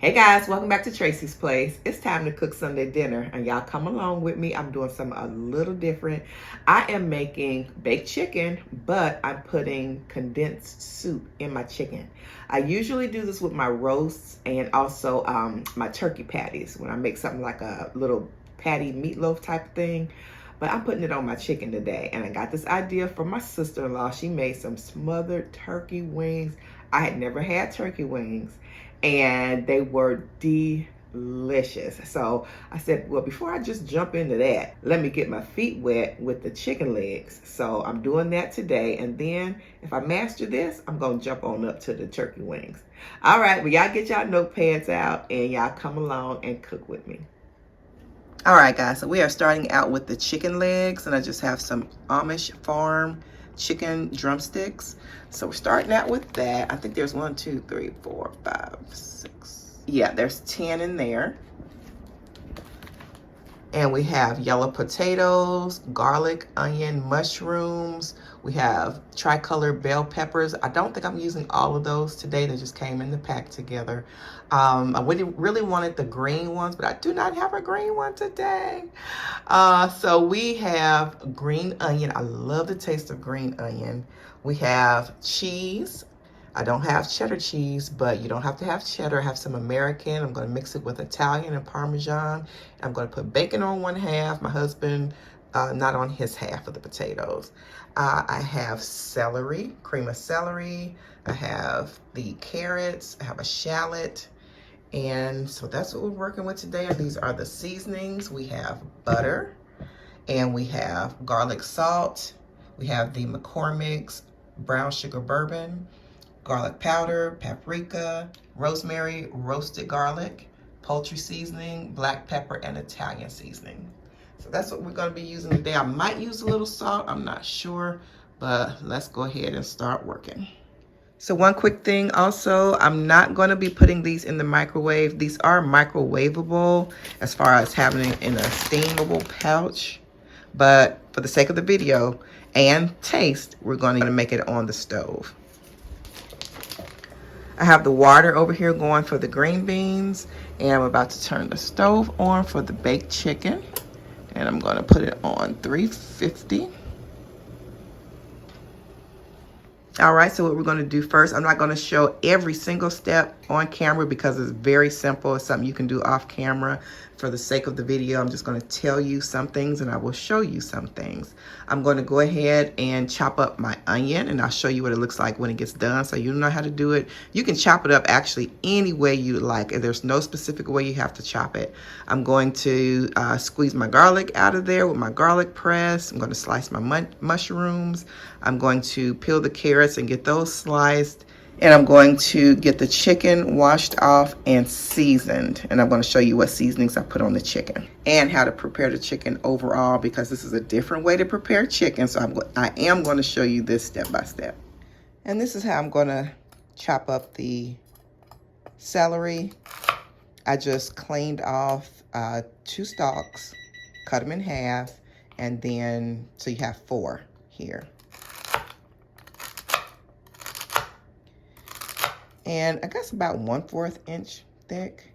Hey guys, welcome back to Tracie's Place. It's time to cook Sunday dinner and y'all come along with me. I'm doing something a little different. I am making baked chicken, but I'm putting condensed soup in my chicken. I usually do this with my roasts and also my turkey patties when I make something like a little patty meatloaf type thing. But I'm putting it on my chicken today. And I got this idea from my sister-in-law. She made some smothered turkey wings. I had never had turkey wings and they were delicious. So I said, well, before I just jump into that, let me get my feet wet with the chicken legs. So I'm doing that today. And then if I master this, I'm going to jump on up to the turkey wings. All right, well, y'all get y'all notepads out and y'all come along and cook with me. All right, guys, so we are starting out with the chicken legs, and I just have some Amish farm chicken drumsticks. So we're starting out with that. I think there's 1, 2, 3, 4, 5, 6. Yeah, there's 10 in there. And we have yellow potatoes, garlic, onion, mushrooms. We have tricolor bell peppers. I don't think I'm using all of those today. They just came in the pack together. I really wanted the green ones, but I do not have a green one today. So we have green onion. I love the taste of green onion. We have cheese. I don't have cheddar cheese, but you don't have to have cheddar. I have some American. I'm going to mix it with Italian and Parmesan. I'm going to put bacon on one half. My husband, not on his half of the potatoes. I have celery, cream of celery. I have the carrots. I have a shallot. And so that's what we're working with today. These are the seasonings. We have butter and we have garlic salt. We have the McCormick's brown sugar bourbon, garlic powder, paprika, rosemary, roasted garlic, poultry seasoning, black pepper, and Italian seasoning. So that's what we're going to be using today. I might use a little salt, I'm not sure, but let's go ahead and start working. So one quick thing also, I'm not going to be putting these in the microwave. These are microwavable as far as having it in a steamable pouch, but for the sake of the video and taste, we're going to make it on the stove. I have the water over here going for the green beans, and I'm about to turn the stove on for the baked chicken, and I'm going to put it on 350. All right, so what we're going to do first, I'm not going to show every single step on camera because it's very simple. It's something you can do off camera. For the sake of the video, I'm just going to tell you some things and I will show you some things. I'm going to go ahead and chop up my onion, and I'll show you what it looks like when it gets done so you know how to do it. You can chop it up actually any way you like. There's no specific way you have to chop it. I'm going to squeeze my garlic out of there with my garlic press. I'm going to slice my mushrooms. I'm going to peel the carrots and get those sliced. And I'm going to get the chicken washed off and seasoned. And I'm going to show you what seasonings I put on the chicken and how to prepare the chicken overall, because this is a different way to prepare chicken. So I am going to show you this step by step. And this is how I'm going to chop up the celery. I just cleaned off 2 stalks, cut them in half, and then so you have 4 here. And I guess about 1/4 inch thick.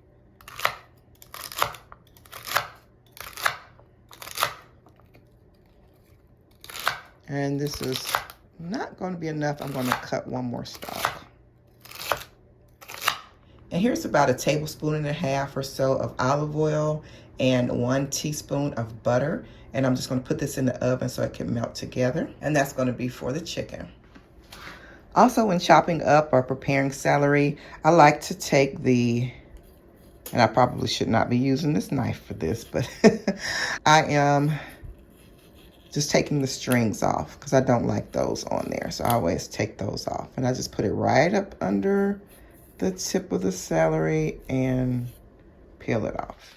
And this is not going to be enough. I'm going to cut 1 more stalk. And here's about 1.5 tablespoons or so of olive oil and 1 teaspoon of butter. And I'm just going to put this in the oven so it can melt together. And that's going to be for the chicken. Also, when chopping up or preparing celery, I like to take and I probably should not be using this knife for this, but I am just taking the strings off because I don't like those on there. So I always take those off. And I just put it right up under the tip of the celery and peel it off.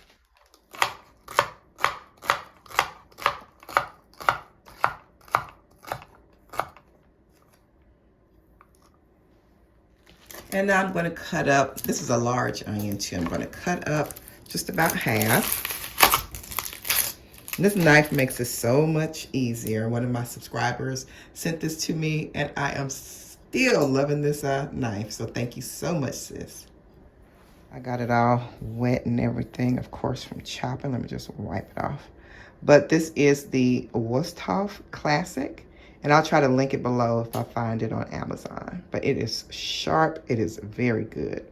And now I'm going to cut up, this is a large onion too. I'm going to cut up just about half. And this knife makes it so much easier. One of my subscribers sent this to me and I am still loving this knife. So thank you so much, sis. I got it all wet and everything, of course, from chopping. Let me just wipe it off. But this is the Wusthof Classic, and I'll try to link it below if I find it on Amazon. But it is sharp. It is very good.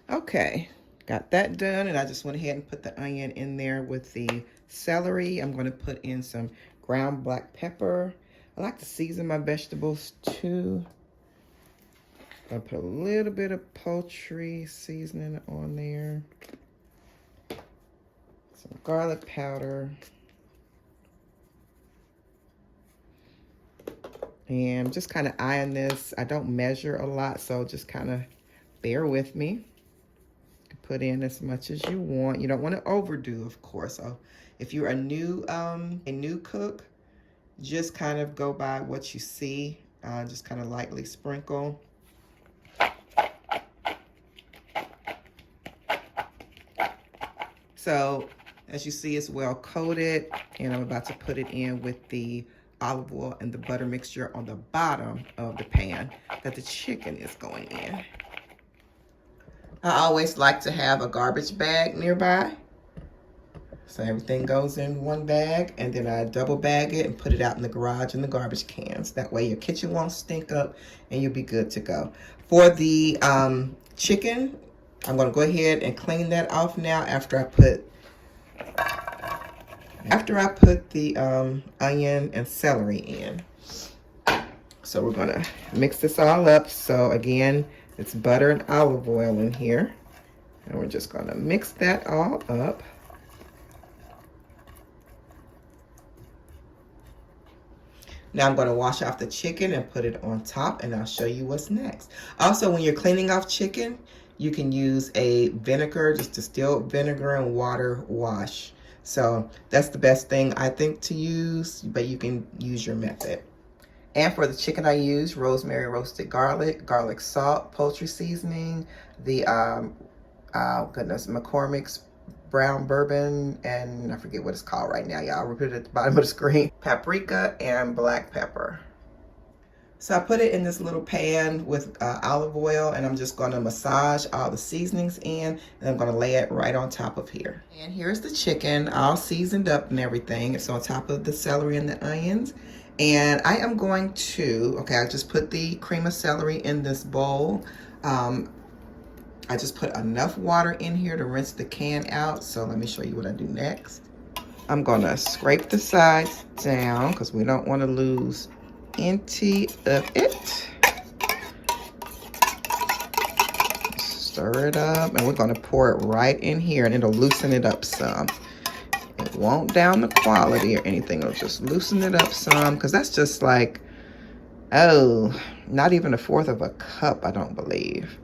Okay, got that done, and I just went ahead and put the onion in there with the celery. I'm going to put in some ground black pepper. I like to season my vegetables too. I'll put a little bit of poultry seasoning on there. Some garlic powder. And just kind of eyeing this. I don't measure a lot, so just kind of bear with me. Put in as much as you want. You don't want to overdo, of course. So if you're a new cook, just kind of go by what you see. Just kind of lightly sprinkle. So as you see, it's well coated, and I'm about to put it in with the olive oil and the butter mixture on the bottom of the pan that the chicken is going in. I always like to have a garbage bag nearby. So everything goes in one bag, and then I double bag it and put it out in the garage in the garbage cans. That way your kitchen won't stink up and you'll be good to go. For the chicken, I'm gonna go ahead and clean that off now after I put the onion and celery in. So we're gonna mix this all up. So again, it's butter and olive oil in here. And we're just gonna mix that all up. Now I'm gonna wash off the chicken and put it on top, and I'll show you what's next. Also, when you're cleaning off chicken, you can use a vinegar, just distilled vinegar and water wash. So that's the best thing I think to use, but you can use your method. And for the chicken, I use rosemary roasted garlic, garlic salt, poultry seasoning, the McCormick's brown bourbon, and I forget what it's called right now, y'all. I'll put it at the bottom of the screen. Paprika and black pepper. So I put it in this little pan with olive oil, and I'm just gonna massage all the seasonings in, and I'm gonna lay it right on top of here. And here's the chicken, all seasoned up and everything. It's on top of the celery and the onions. And I am going to, okay, I just put the cream of celery in this bowl. I just put enough water in here to rinse the can out. So let me show you what I do next. I'm gonna scrape the sides down because we don't want to lose any of it. Stir it up, and we're gonna pour it right in here, and it'll loosen it up some. It won't down the quality or anything. It'll just loosen it up some, because that's just like, oh, not even 1/4 of a cup, I don't believe.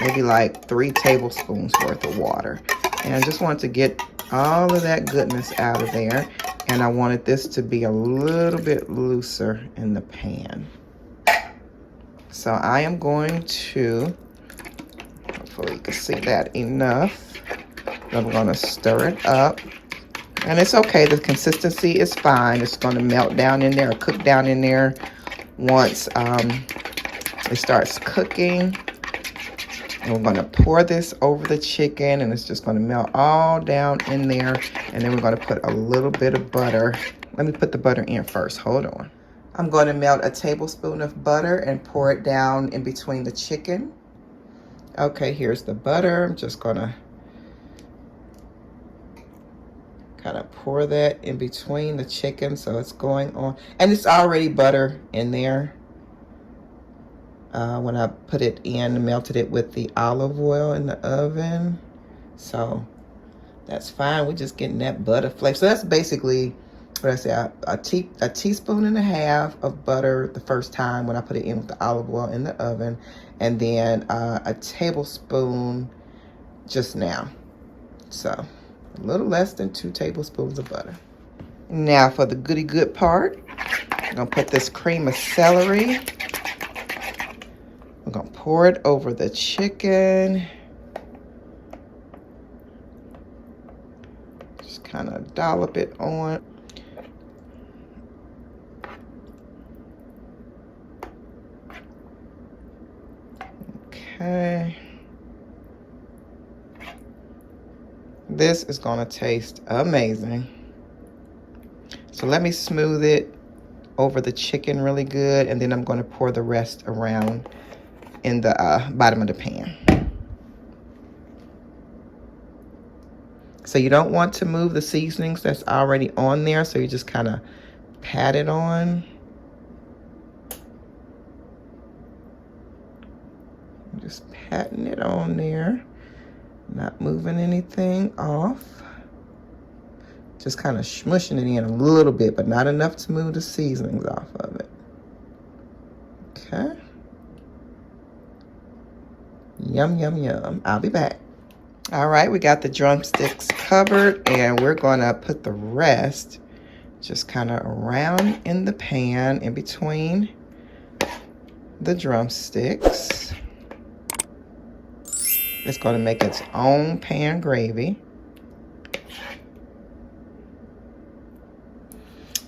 Maybe like 3 tablespoons worth of water. And I just wanted to get all of that goodness out of there. And I wanted this to be a little bit looser in the pan. So I am going to, hopefully you can see that enough. I'm gonna stir it up. And it's okay, the consistency is fine. It's gonna melt down in there or cook down in there once it starts cooking. And we're gonna pour this over the chicken, and it's just gonna melt all down in there. And then we're gonna put a little bit of butter. Let me put the butter in first, hold on. I'm gonna melt a tablespoon of butter and pour it down in between the chicken. Okay, here's the butter. I'm just gonna kind of pour that in between the chicken so it's going on. And it's already butter in there. When I put it in, melted it with the olive oil in the oven. So that's fine. We're just getting that butter flavor. So that's basically what I say, a teaspoon and a half of butter the first time when I put it in with the olive oil in the oven. And then a tablespoon just now. So a little less than 2 tablespoons of butter. Now for the goody good part, I'm gonna put this cream of celery. I'm gonna pour it over the chicken. Just kind of dollop it on. Okay. This is gonna taste amazing. So let me smooth it over the chicken really good, and then I'm gonna pour the rest around in the bottom of the pan. So you don't want to move the seasonings that's already on there, so you just kind of pat it on. Just patting it on there, not moving anything off. Just kind of smushing it in a little bit, but not enough to move the seasonings off of it. Okay. Yum, yum, yum. I'll be back. All right, we got the drumsticks covered, and we're gonna put the rest just kind of around in the pan in between the drumsticks. It's gonna make its own pan gravy.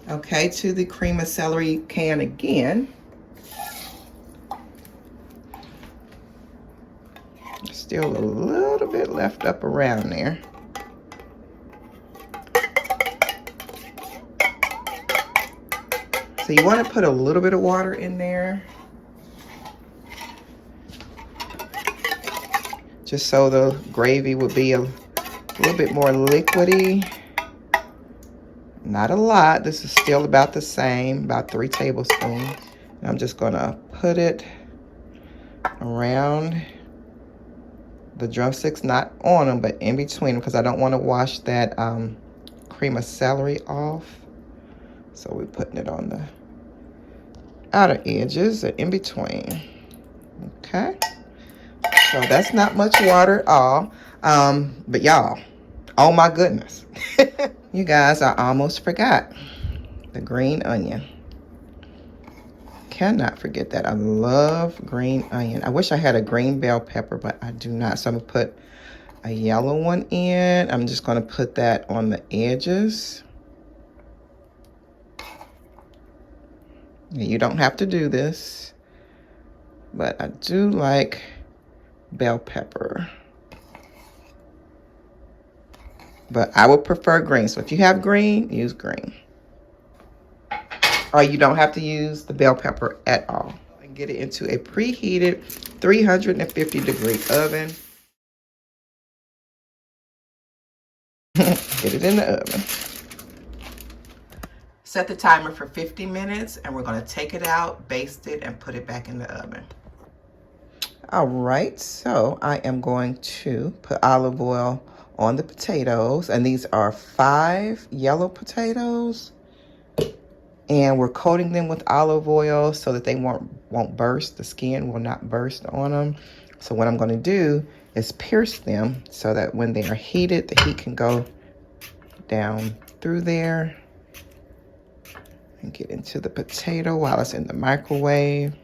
Okay, to the cream of celery can again. Still a little bit left up around there. So you want to put a little bit of water in there, just so the gravy would be a little bit more liquidy. Not a lot. This is still about the same, about 3 tablespoons. And I'm just going to put it around the drumsticks, not on them, but in between them, because I don't want to wash that cream of celery off. So we're putting it on the outer edges and in between. Okay. So that's not much water at all. But y'all, oh my goodness. You guys, I almost forgot the green onion. Cannot forget that. I love green onion. I wish I had a green bell pepper, but I do not. So I'm gonna put a yellow one in. I'm just gonna put that on the edges. You don't have to do this, but I do like bell pepper. But I would prefer green. So if you have green, use green. Or you don't have to use the bell pepper at all. And get it into a preheated 350-degree oven. Get it in the oven. Set the timer for 50 minutes, and we're gonna take it out, baste it, and put it back in the oven. All right, so I am going to put olive oil on the potatoes, and these are 5 yellow potatoes. And we're coating them with olive oil so that they won't burst. The skin will not burst on them. So what I'm going to do is pierce them so that when they are heated, the heat can go down through there and get into the potato while it's in the microwave.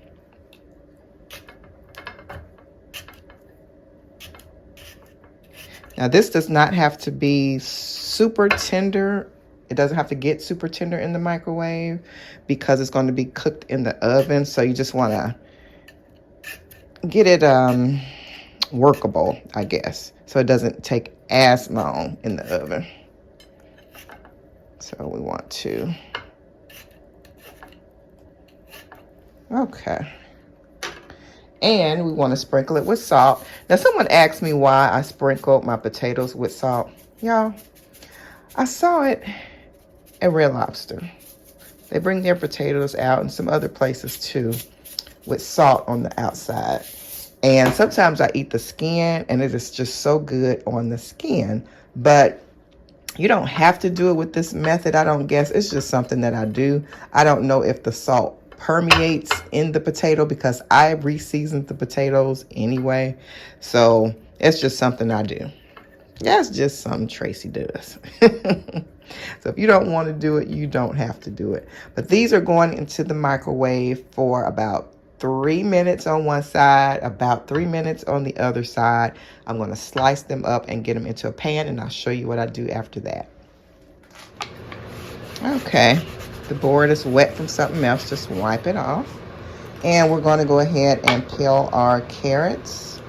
Now this does not have to be super tender. It doesn't have to get super tender in the microwave because it's going to be cooked in the oven. So you just want to get it workable, I guess. So it doesn't take as long in the oven. So we want to. Okay. And we want to sprinkle it with salt. Now someone asked me why I sprinkled my potatoes with salt. Y'all, I saw it at Red Lobster. They bring their potatoes out and some other places too with salt on the outside. And sometimes I eat the skin and it is just so good on the skin. But you don't have to do it with this method, I don't guess. It's just something that I do. I don't know if the salt permeates in the potato because I re-seasoned the potatoes anyway. So it's just something I do. That's just something Tracy does. So if you don't want to do it, you don't have to do it. But these are going into the microwave for about 3 minutes on one side, about 3 minutes on the other side. I'm going to slice them up and get them into a pan, and I'll show you what I do after that. Okay, the board is wet from something else. Just wipe it off. And we're going to go ahead and peel our carrots.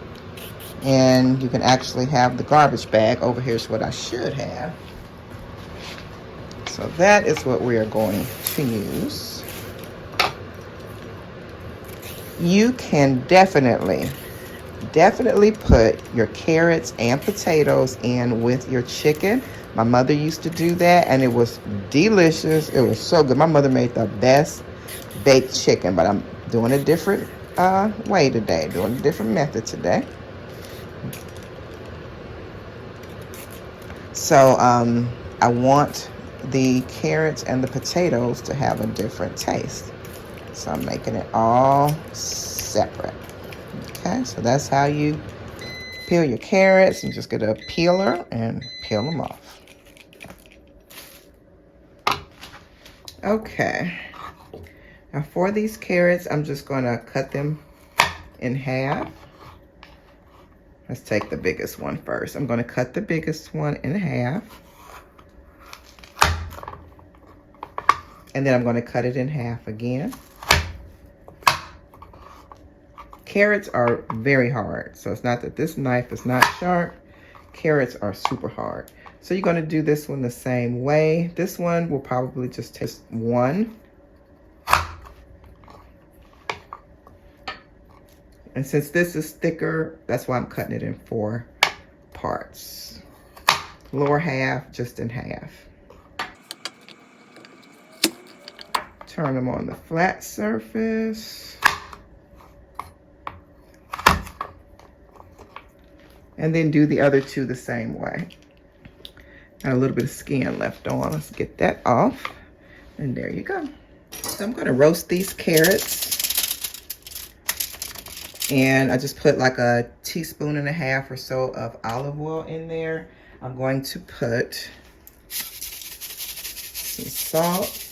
And you can actually have the garbage bag. Over here is what I should have. So that is what we are going to use. You can definitely put your carrots and potatoes in with your chicken. My mother used to do that, and it was delicious. It was so good. My mother made the best baked chicken, but I'm doing a different way today, doing a different method today. So I want the carrots and the potatoes to have a different taste. So I'm making it all separate. Okay, so that's how you peel your carrots, and just get a peeler and peel them off. Okay, now for these carrots, I'm just going to cut them in half. Let's take the biggest one first. I'm going to cut the biggest one in half. And then I'm going to cut it in half again. Carrots are very hard, so it's not that this knife is not sharp. Carrots are super hard. So you're going to do this one the same way. This one will probably just take one. And since this is thicker, that's why I'm cutting it in 4 parts. Lower half, just in half. Turn them on the flat surface. And then do the other 2 the same way. Got a little bit of skin left on. Let's get that off. And there you go. So I'm going to roast these carrots. And I just put like a 1.5 teaspoons or so of olive oil in there. I'm going to put some salt.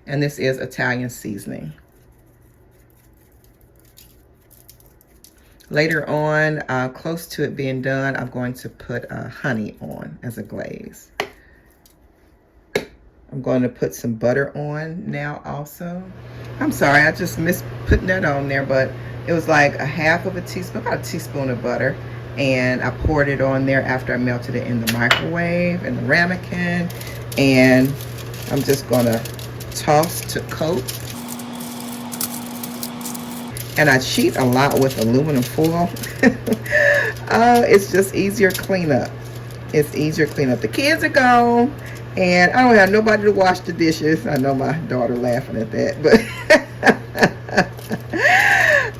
And this is Italian seasoning. Later on, close to it being done, I'm going to put honey on as a glaze. I'm going to put some butter on now also. I'm sorry, I just missed putting that on there, but it was like a 1/2 teaspoon, about a teaspoon of butter. And I poured it on there after I melted it in the microwave, in the ramekin. And I'm just gonna toss to coat. And I cheat a lot with aluminum foil. It's just easier cleanup. It's easier cleanup. The kids are gone, and I don't have nobody to wash the dishes. I know my daughter laughing at that, but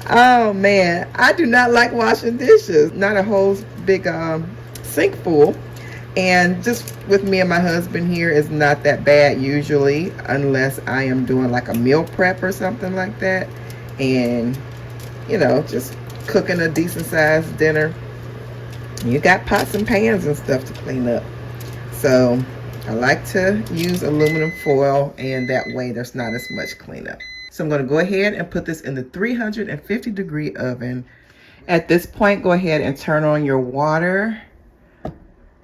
oh man, I do not like washing dishes. Not a whole big sink full. And just with me and my husband here is not that bad usually, unless I am doing like a meal prep or something like that. And, you know, just cooking a decent sized dinner. You got pots and pans and stuff to clean up. So I like to use aluminum foil, and that way there's not as much cleanup. So I'm going to go ahead and put this in the 350-degree oven. At this point, go ahead and turn on your water. I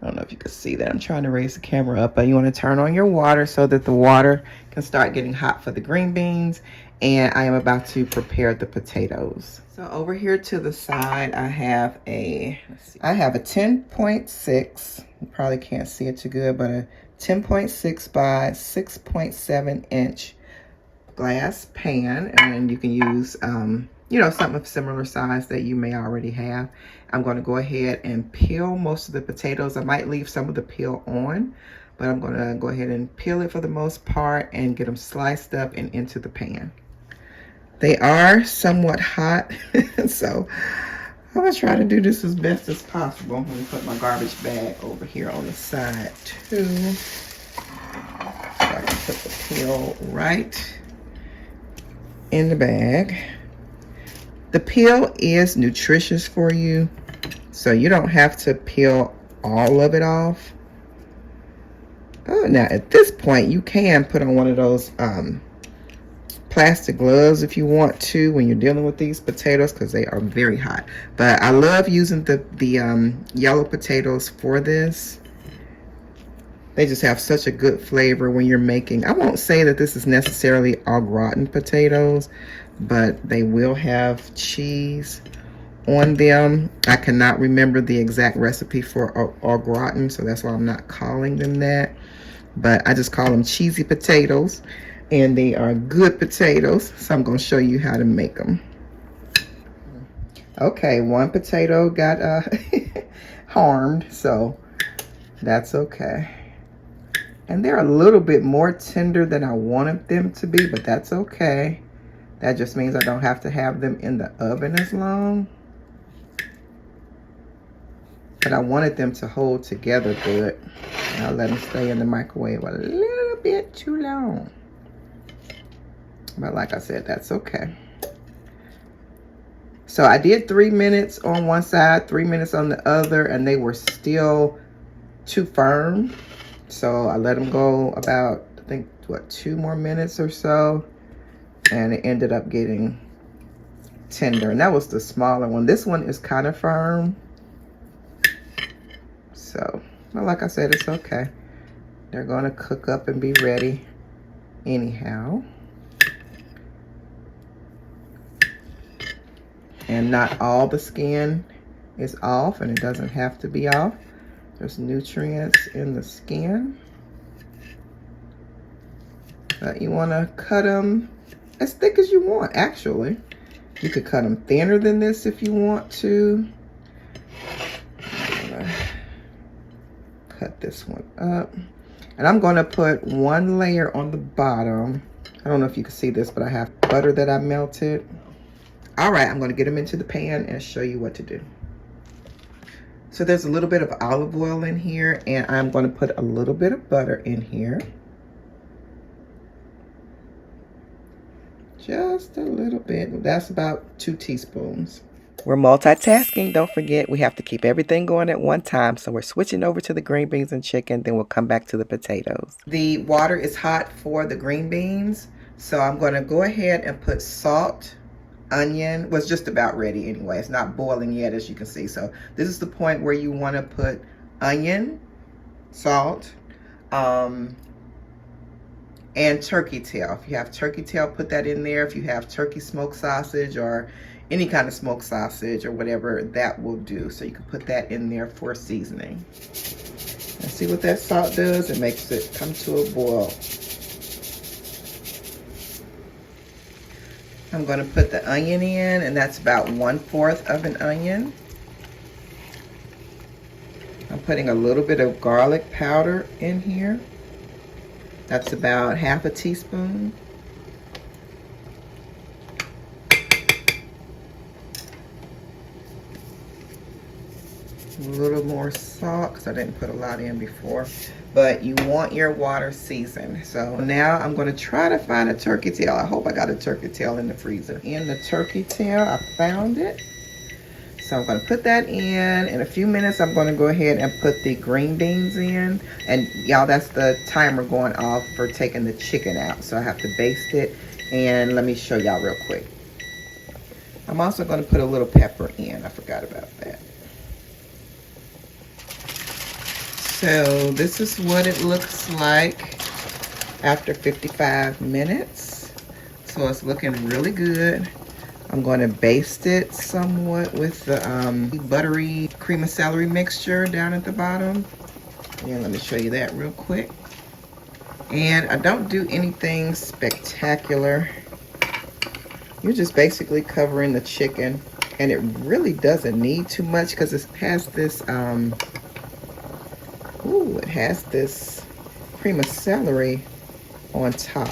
don't know if you can see that. I'm trying to raise the camera up, but you want to turn on your water so that the water can start getting hot for the green beans. And I am about to prepare the potatoes. So over here to the side, I have a 10.6. You probably can't see it too good, but a 10.6 by 6.7 inch glass pan. And then you can use, you know, something of similar size that you may already have. I'm going to go ahead and peel most of the potatoes. I might leave some of the peel on, but I'm going to go ahead and peel it for the most part and get them sliced up and into the pan. They are somewhat hot, so I'm going to try to do this as best as possible. I'm going to put my garbage bag over here on the side too, so I can put the peel right in the bag. The peel is nutritious for you, so you don't have to peel all of it off. Oh, now at this point, you can put on one of those plastic gloves if you want to when you're dealing with these potatoes, because they are very hot. But I love using the yellow potatoes for this. They just have such a good flavor when you're making. I won't say that this is necessarily au gratin potatoes, but they will have cheese on them. I cannot remember the exact recipe for au gratin, so that's why I'm not calling them that. But I just call them cheesy potatoes, and they are good potatoes. So I'm going to show you how to make them. Okay, one potato got harmed, so that's okay. And they're a little bit more tender than I wanted them to be, but that's okay. That just means I don't have to have them in the oven as long. But I wanted them to hold together good. And I'll let them stay in the microwave a little bit too long. But like I said, that's okay. So I did 3 minutes on one side, 3 minutes on the other, and they were still too firm. So I let them go about, I think, what, 2 more minutes or so. And it ended up getting tender. And that was the smaller one. This one is kind of firm. So, well, like I said, it's okay. They're going to cook up and be ready anyhow. And not all the skin is off, and it doesn't have to be off. There's nutrients in the skin. But you want to cut them as thick as you want, actually. You could cut them thinner than this if you want to. Cut this one up, and I'm going to put one layer on the bottom. I don't know if you can see this, but I have butter that I melted. All right, I'm going to get them into the pan and show you what to do. So there's a little bit of olive oil in here, and I'm going to put a little bit of butter in here. Just a little bit. That's about 2 teaspoons. We're multitasking. Don't forget, we have to keep everything going at one time. So we're switching over to the green beans and chicken. Then we'll come back to the potatoes. The water is hot for the green beans. So I'm going to go ahead and put salt, onion. Was just about ready anyway. It's not boiling yet, as you can see. So this is the point where you want to put onion, salt, and turkey tail. If you have turkey tail, put that in there. If you have turkey smoked sausage or any kind of smoked sausage or whatever, that will do. So you can put that in there for seasoning. And see what that salt does? It makes it come to a boil. I'm going to put the onion in, and that's about 1/4 of an onion. I'm putting a little bit of garlic powder in here. That's about 1/2 teaspoon. A little more salt, because I didn't put a lot in before. But you want your water seasoned. So now I'm going to try to find a turkey tail. I hope I got a turkey tail in the freezer. In the turkey tail, I found it. So I'm going to put that in. In a few minutes, I'm going to go ahead and put the green beans in. And y'all, that's the timer going off for taking the chicken out. So I have to baste it. And let me show y'all real quick. I'm also going to put a little pepper in. I forgot about that. So this is what it looks like after 55 minutes. So it's looking really good. I'm going to baste it somewhat with the buttery cream of celery mixture down at the bottom. And let me show you that real quick. And I don't do anything spectacular. You're just basically covering the chicken. And it really doesn't need too much because it has this, it has this cream of celery on top.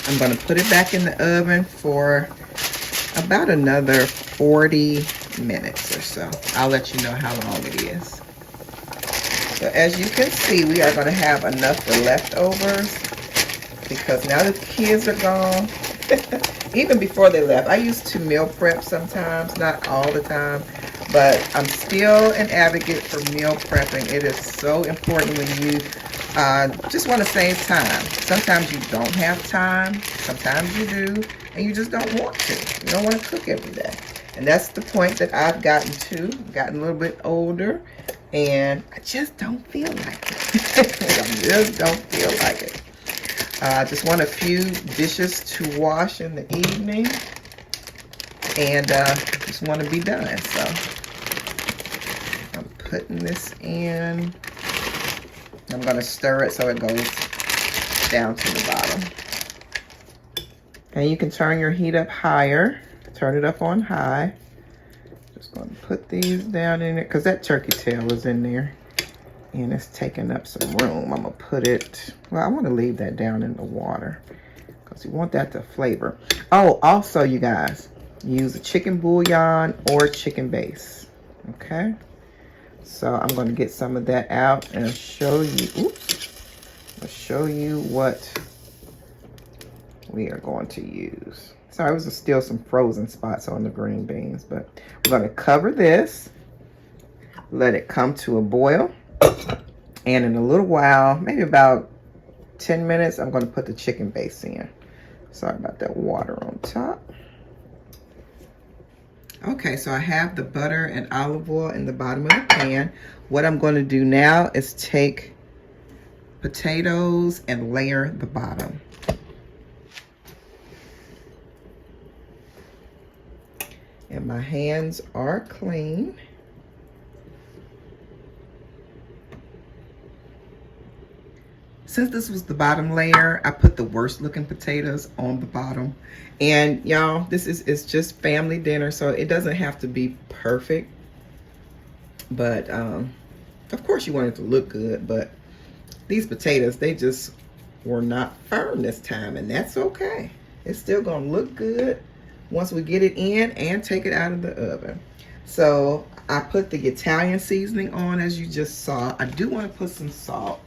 I'm going to put it back in the oven for about another 40 minutes or so. I'll let you know how long it is. So as you can see, we are going to have enough for leftovers because now that the kids are gone, even before they left, I used to meal prep sometimes, not all the time, But I'm still an advocate for meal prepping. It is so important when you just want to save time. Sometimes you don't have time. Sometimes you do. And you just don't want to. You don't want to cook every day. And that's the point that I've gotten to. Gotten a little bit older. And I just don't feel like it. I just don't feel like it. I just want a few dishes to wash in the evening. And just want to be done. So I'm putting this in. I'm going to stir it so it goes down to the bottom. And you can turn your heat up higher. Turn it up on high. Just going to put these down in it because that turkey tail is in there. And it's taking up some room. I'm going to put it, well, I want to leave that down in the water because you want that to flavor. Oh, also, you guys, use a chicken bouillon or chicken base. Okay? So I'm going to get some of that out and show you, I'll show you what we are going to use. Sorry, it was still some frozen spots on the green beans, but we're going to cover this, let it come to a boil, and in a little while, maybe about 10 minutes, I'm going to put the chicken base in. Sorry about that water on top. Okay, so I have the butter and olive oil in the bottom of the pan. What I'm going to do now is take potatoes and layer the bottom. And my hands are clean. Since this was the bottom layer, I put the worst looking potatoes on the bottom. And y'all, this is just family dinner, so it doesn't have to be perfect. But of course you want it to look good, but these potatoes, they just were not firm this time, and that's okay. It's still gonna look good once we get it in and take it out of the oven. So I put the Italian seasoning on, as you just saw. I do want to put some salt.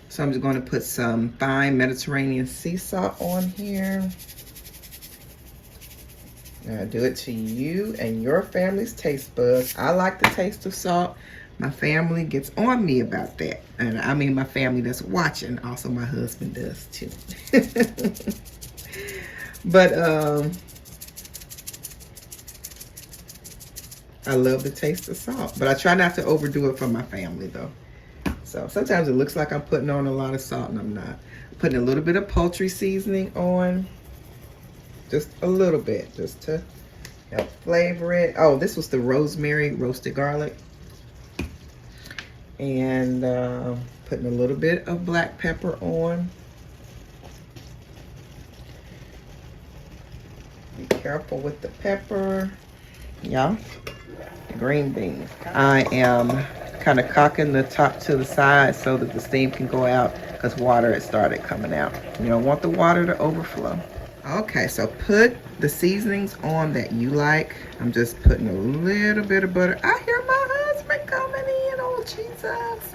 So I'm just going to put some fine Mediterranean sea salt on here. Now do it to you and your family's taste buds. I like the taste of salt. My family gets on me about that. And I mean my family that's watching. Also my husband does too. But I love the taste of salt. But I try not to overdo it for my family though. So sometimes it looks like I'm putting on a lot of salt and I'm not. I'm putting a little bit of poultry seasoning on. Just a little bit, just to help flavor it. Oh, this was the rosemary roasted garlic. And putting a little bit of black pepper on. Be careful with the pepper. Yeah, the green beans. I am kind of cocking the top to the side so that the steam can go out because water has started coming out. You don't want the water to overflow. Okay, so put the seasonings on that you like. I'm just putting a little bit of butter. I hear my husband coming in. Oh, Jesus.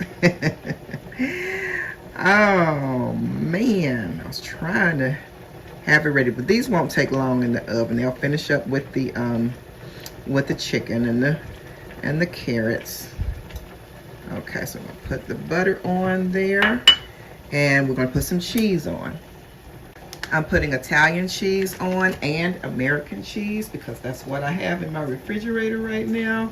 Oh, man. I was trying to have it ready, but these won't take long in the oven. They'll finish up with the chicken and the carrots. Okay, so I'm gonna put the butter on there, and we're gonna put some cheese on. I'm putting Italian cheese on and American cheese because that's what I have in my refrigerator right now.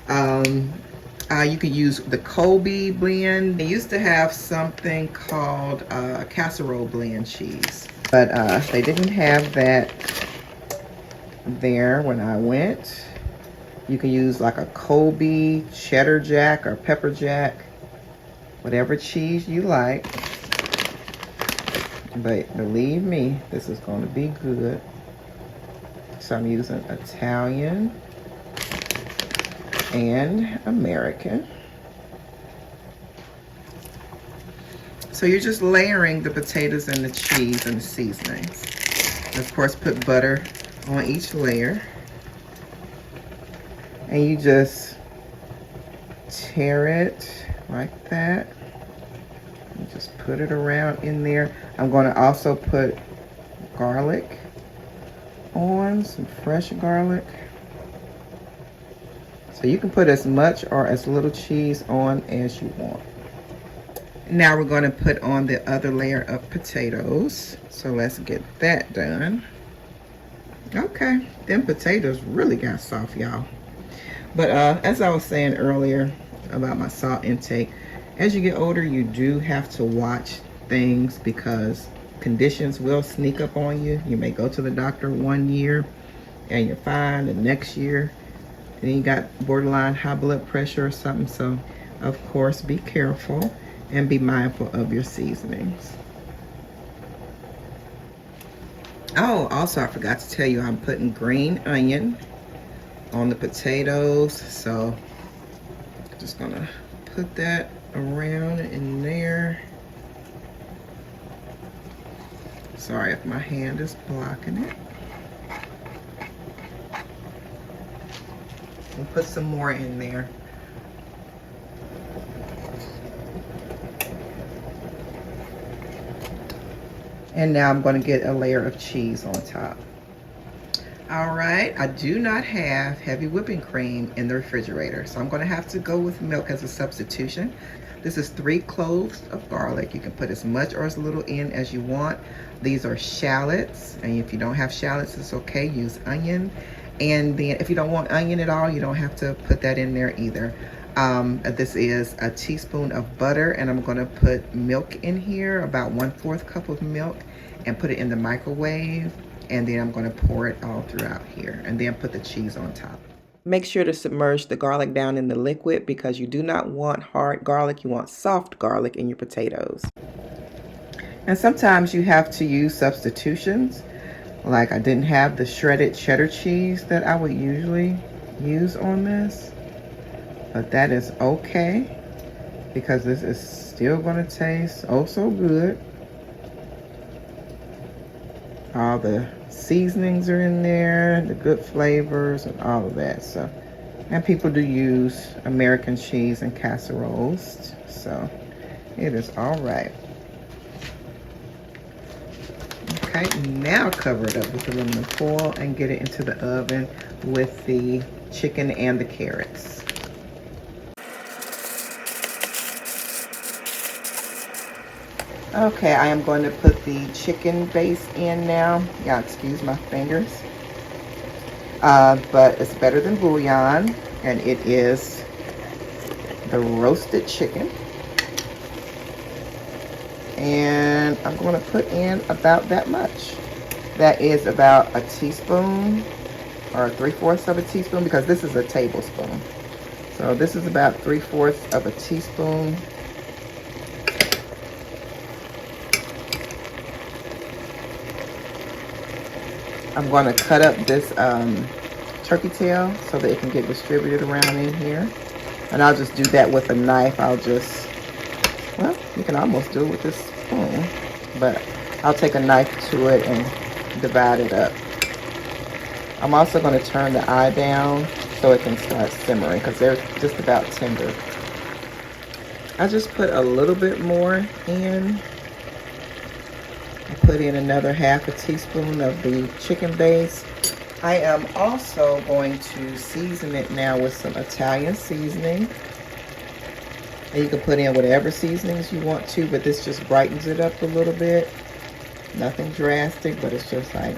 You can use the Colby blend. They used to have something called casserole blend cheese, but they didn't have that there when I went. You can use like a Colby, cheddar jack, or pepper jack, whatever cheese you like. But believe me, this is going to be good. So I'm using Italian and American. So you're just layering the potatoes and the cheese and the seasonings. And of course, put butter on each layer. And you just tear it like that. You just put it around in there. I'm going to also put garlic on, some fresh garlic. So you can put as much or as little cheese on as you want. Now we're going to put on the other layer of potatoes. So let's get that done. Okay, them potatoes really got soft, y'all. But as I was saying earlier about my salt intake, as you get older, you do have to watch things because conditions will sneak up on you. You may go to the doctor one year and you're fine, the next year then you got borderline high blood pressure or something. So of course, be careful and be mindful of your seasonings. Oh, also I forgot to tell you, I'm putting green onion on the potatoes. So I'm just gonna put that around in there. Sorry if my hand is blocking it. We'll put some more in there. And now I'm going to get a layer of cheese on top. All right, I do not have heavy whipping cream in the refrigerator, so I'm going to have to go with milk as a substitution. This is 3 cloves of garlic. You can put as much or as little in as you want. These are shallots, and if you don't have shallots, it's okay. Use onion. And then if you don't want onion at all, you don't have to put that in there either. This is a teaspoon of butter, and I'm going to put milk in here, about 1/4 cup of milk, and put it in the microwave. And then I'm going to pour it all throughout here, and then put the cheese on top. Make sure to submerge the garlic down in the liquid because you do not want hard garlic. You want soft garlic in your potatoes. And sometimes you have to use substitutions. Like I didn't have the shredded cheddar cheese that I would usually use on this. But that is okay because this is still going to taste oh so good. All the seasonings are in there, the good flavors and all of that. So, and people do use American cheese in casseroles, so it is all right. Okay, now cover it up with aluminum foil and get it into the oven with the chicken and the carrots. Okay, I am going to put the chicken base in now. Yeah, excuse my fingers. But it's better than bouillon, and it is the roasted chicken. And I'm going to put in about that much. That is about a teaspoon or 3/4 of a teaspoon because this is a tablespoon. So this is about 3/4 of a teaspoon. I'm going to cut up this turkey tail so that it can get distributed around in here. And I'll just do that with a knife. I'll just, well, you can almost do it with this spoon. But I'll take a knife to it and divide it up. I'm also going to turn the eye down so it can start simmering because they're just about tender. I just put a little bit more in. I put in another 1/2 teaspoon of the chicken base. I am also going to season it now with some Italian seasoning. And you can put in whatever seasonings you want to, but this just brightens it up a little bit. Nothing drastic, but it's just like,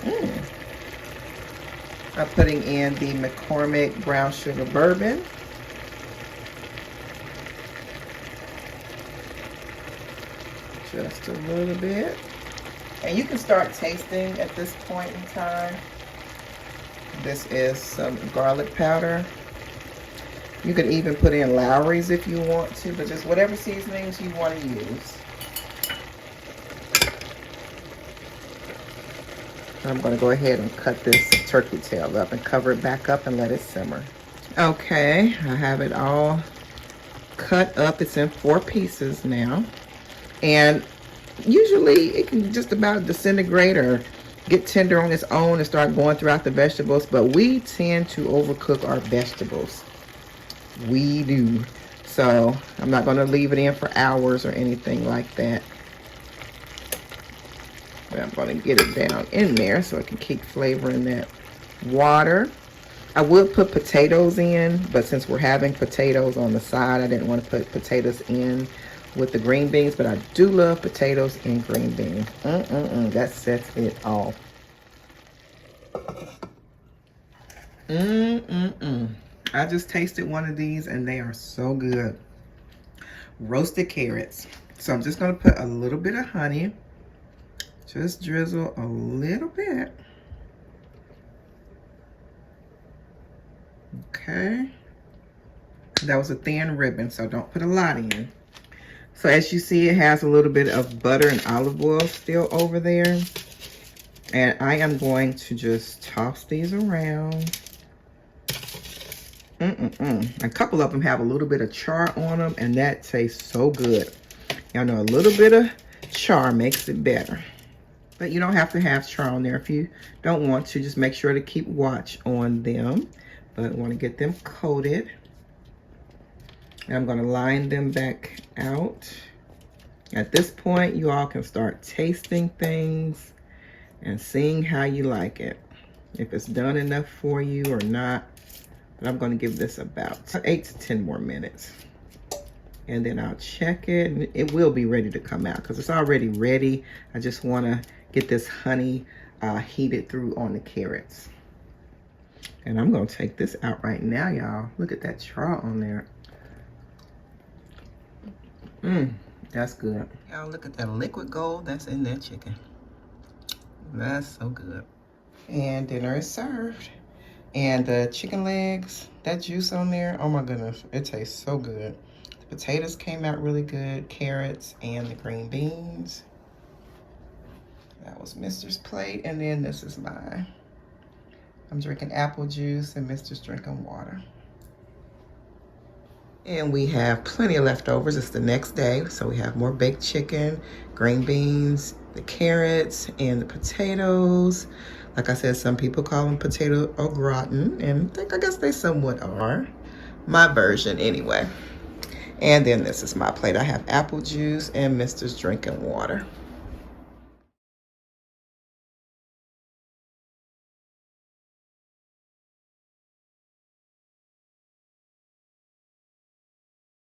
I'm putting in the McCormick brown sugar bourbon. Just a little bit. And you can start tasting at this point in time. This is some garlic powder. You could even put in Lowry's if you want to, but just whatever seasonings you want to use. I'm going to go ahead and cut this turkey tail up and cover it back up and let it simmer. Okay, I have it all cut up. It's in 4 pieces now. And usually it can just about disintegrate or get tender on its own and start going throughout the vegetables, but we tend to overcook our vegetables. We do. So I'm not going to leave it in for hours or anything like that. But I'm going to get it down in there so it can keep flavoring that water. I would put potatoes in, but since we're having potatoes on the side, I didn't want to put potatoes in with the green beans, but I do love potatoes and green beans. That sets it off. I just tasted one of these and they are so good. Roasted carrots. So I'm just gonna put a little bit of honey. Just drizzle a little bit. Okay. That was a thin ribbon, so don't put a lot in. So as you see, it has a little bit of butter and olive oil still over there. And I am going to just toss these around. A couple of them have a little bit of char on them, and that tastes so good. Y'all know a little bit of char makes it better. But you don't have to have char on there if you don't want to. Just make sure to keep watch on them. But want to get them coated. And I'm going to line them back out. At this point, you all can start tasting things and seeing how you like it. If it's done enough for you or not. But I'm going to give this about 8 to 10 more minutes. And then I'll check it. And it will be ready to come out because it's already ready. I just want to get this honey heated through on the carrots. And I'm going to take this out right now, y'all. Look at that char on there. That's good. Y'all look at that liquid gold that's in that chicken. That's so good. And dinner is served. And the chicken legs, that juice on there, oh my goodness, it tastes so good. The potatoes came out really good, carrots, and the green beans. That was Mr.'s plate, and then this is mine. I'm drinking apple juice, and Mr.'s drinking water. And we have plenty of leftovers. It's the next day, so we have more baked chicken, green beans, the carrots, and the potatoes. Like I said, some people call them potato au gratin, and I guess they somewhat are. My version, anyway. And then this is my plate. I have apple juice and Mr.'s drinking water.